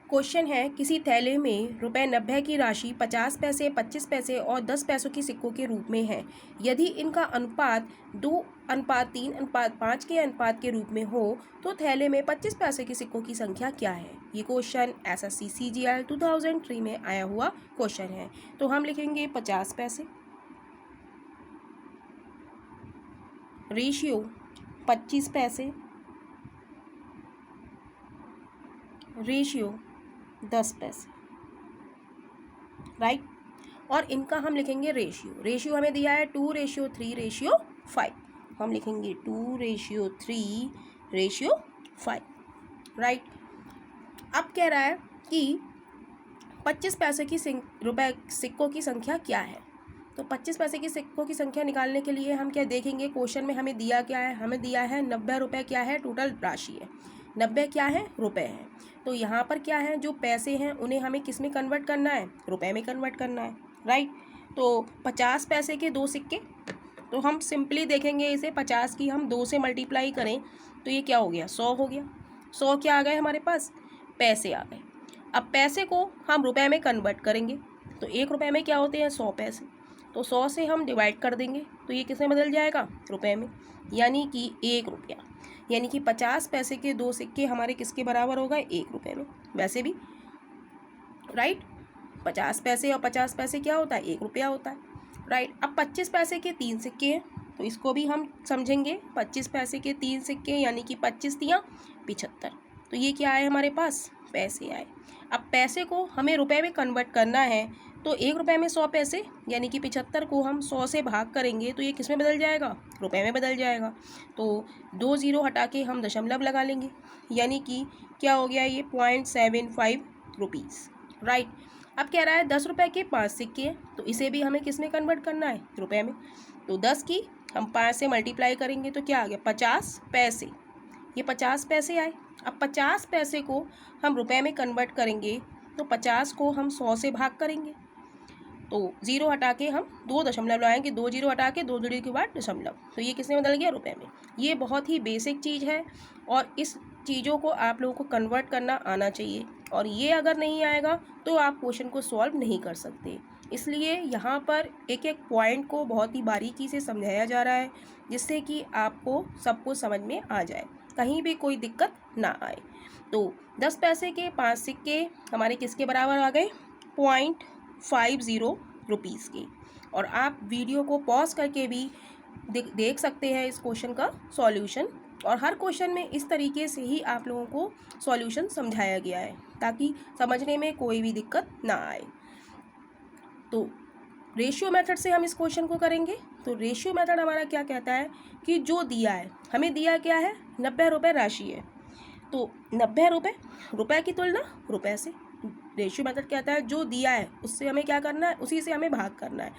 Question है, किसी थैले में ₹90 की राशि 50 पैसे, 25 पैसे और 10 पैसों की सिक्कों के रूप में है। यदि इनका अनुपात 2:3:5 के अनुपात के रूप में हो तो थैले में 25 पैसे के सिक्कों की संख्या क्या है। ये क्वेश्चन SSC CGL 2003 में आया हुआ क्वेश्चन है। तो हम लिखेंगे 50 पैसे, रेशियो 25 पैसे, रेशियो 10 पैसे, राइट। और इनका हम लिखेंगे रेशियो हमें दिया है 2:3:5। हम लिखेंगे 2:3:5, राइट। अब कह रहा है कि 25 पैसे की सिक्कों की संख्या क्या है। तो 25 पैसे की सिक्कों की संख्या निकालने के लिए हम क्या देखेंगे, क्वेश्चन में हमें दिया क्या है, हमें दिया है 90 रुपये क्या है, टोटल राशि है 90 क्या है, रुपए है। तो यहाँ पर क्या है, जो पैसे हैं उन्हें हमें किस में कन्वर्ट करना है, रुपए में कन्वर्ट करना है, राइट। तो 50 पैसे के 2 सिक्के, तो हम सिंपली देखेंगे इसे 50 की हम 2 से मल्टीप्लाई करें तो ये क्या हो गया, 100 हो गया। 100 क्या आ गए हमारे पास, पैसे आ गए। अब पैसे को हम रुपए में कन्वर्ट करेंगे तो 1 रुपये में क्या होते हैं, 100 पैसे। तो 100 से हम डिवाइड कर देंगे तो ये किसमें बदल जाएगा, रुपए में, यानी कि 1 रुपया। यानी कि 50 पैसे के 2 सिक्के हमारे किसके बराबर हो गए, 1 रुपये में। वैसे भी राइट, 50 पैसे और 50 पैसे क्या होता है, 1 रुपया होता है, राइट। अब 25 पैसे के 3 सिक्के हैं तो इसको भी हम समझेंगे। 25 पैसे के 3 सिक्के यानी कि 25 तियाँ 75। तो ये क्या आए हमारे पास, पैसे आए। अब पैसे को हमें रुपए में कन्वर्ट करना है तो 1 रुपये में 100 पैसे यानी कि 75 को हम 100 से भाग करेंगे तो ये किस में बदल जाएगा, रुपए में बदल जाएगा। तो 2 जीरो हटा के हम दशमलव लगा लेंगे, यानी कि क्या हो गया, ये 0.75 रुपीज़, राइट। अब कह रहा है 10 रुपये के 5 सिक्के हैं तो इसे भी हमें किस में कन्वर्ट करना है, रुपए में। तो 10 की हम 5 से मल्टीप्लाई करेंगे तो क्या आ गया, 50 पैसे। ये 50 पैसे आए। अब 50 पैसे को हम रुपए में कन्वर्ट करेंगे तो 50 को हम 100 से भाग करेंगे तो 0 हटा के हम 2 दशमलव लगाएंगे, 2 जीरो हटा के 2 जीरो के बाद दशमलव, तो ये किसमें बदल गया, रुपए में। ये बहुत ही बेसिक चीज़ है और इस चीज़ों को आप लोगों को कन्वर्ट करना आना चाहिए, और ये अगर नहीं आएगा तो आप क्वेश्चन को सॉल्व नहीं कर सकते। इसलिए यहाँ पर एक एक पॉइंट को बहुत ही बारीकी से समझाया जा रहा है जिससे कि आपको सब कुछ समझ में आ जाए, कहीं भी कोई दिक्कत ना आए। तो 10 पैसे के 5 सिक्के हमारे किसके बराबर आ गए, 0.50 रुपीज़ के। और आप वीडियो को पॉज करके भी देख सकते हैं इस क्वेश्चन का सॉल्यूशन, और हर क्वेश्चन में इस तरीके से ही आप लोगों को सॉल्यूशन समझाया गया है ताकि समझने में कोई भी दिक्कत ना आए। तो रेशियो मेथड से हम इस क्वेश्चन को करेंगे। तो रेशियो मेथड हमारा क्या कहता है कि जो दिया है, हमें दिया क्या है, 90 रुपये राशि है, तो 90 रुपये की तुलना रुपए से। रेशियो मेथड कहता है जो दिया है उससे हमें क्या करना है, उसी से हमें भाग करना है।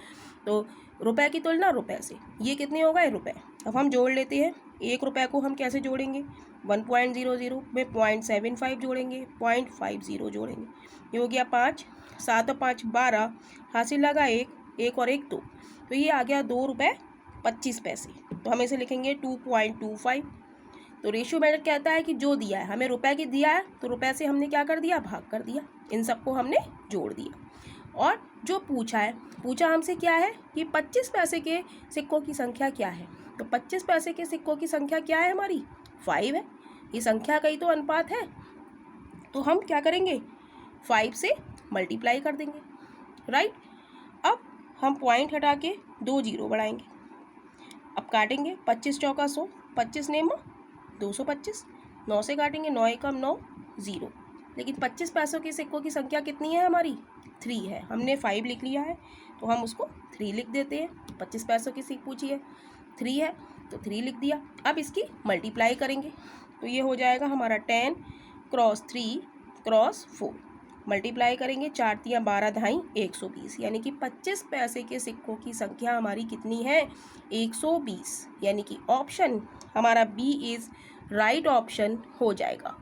तो रुपए की तुलना रुपए से, ये कितने हो गए, रुपए। अब हम जोड़ लेते हैं। 1 रुपये को हम कैसे जोड़ेंगे, 1.00 में 0.75 जोड़ेंगे, 0.50 जोड़ेंगे, ये हो गया 5, 7 और 5 12, हासिल लगा 1 और 1 2, तो ये आ गया 2 रुपये 25 पैसे। तो हम इसे लिखेंगे 2.25। तो रेशियो मेथड कहता है कि जो दिया है, हमें रुपए की दिया है तो रुपए से हमने क्या कर दिया, भाग कर दिया, इन सबको हमने जोड़ दिया। और जो पूछा है, पूछा हमसे क्या है कि 25 पैसे के सिक्कों की संख्या क्या है। तो 25 पैसे के सिक्कों की संख्या क्या है हमारी, 5 है। ये संख्या का ही तो अनुपात है, तो हम क्या करेंगे, 5 से मल्टीप्लाई कर देंगे, राइट। अब हम पॉइंट हटा के 2 जीरो बढ़ाएंगे, अब काटेंगे, 25 चौका 100, 25 नेम 225, 9 से काटेंगे, 9 एकम 9 0। लेकिन 25 पैसों के सिक्कों की संख्या कितनी है हमारी, 3 है। हमने 5 लिख लिया है तो हम उसको 3 लिख देते हैं। 25 पैसों की सिक्क पूछी है, 3 है तो 3 लिख दिया। अब इसकी मल्टीप्लाई करेंगे तो ये हो जाएगा हमारा 10 क्रॉस 3 क्रॉस 4, मल्टीप्लाई करेंगे, 4 तियाँ 12 ढाई 120, यानी कि 25 पैसे के सिक्कों की संख्या हमारी कितनी है, 120। यानी कि ऑप्शन हमारा बी इज़ राइट ऑप्शन हो जाएगा।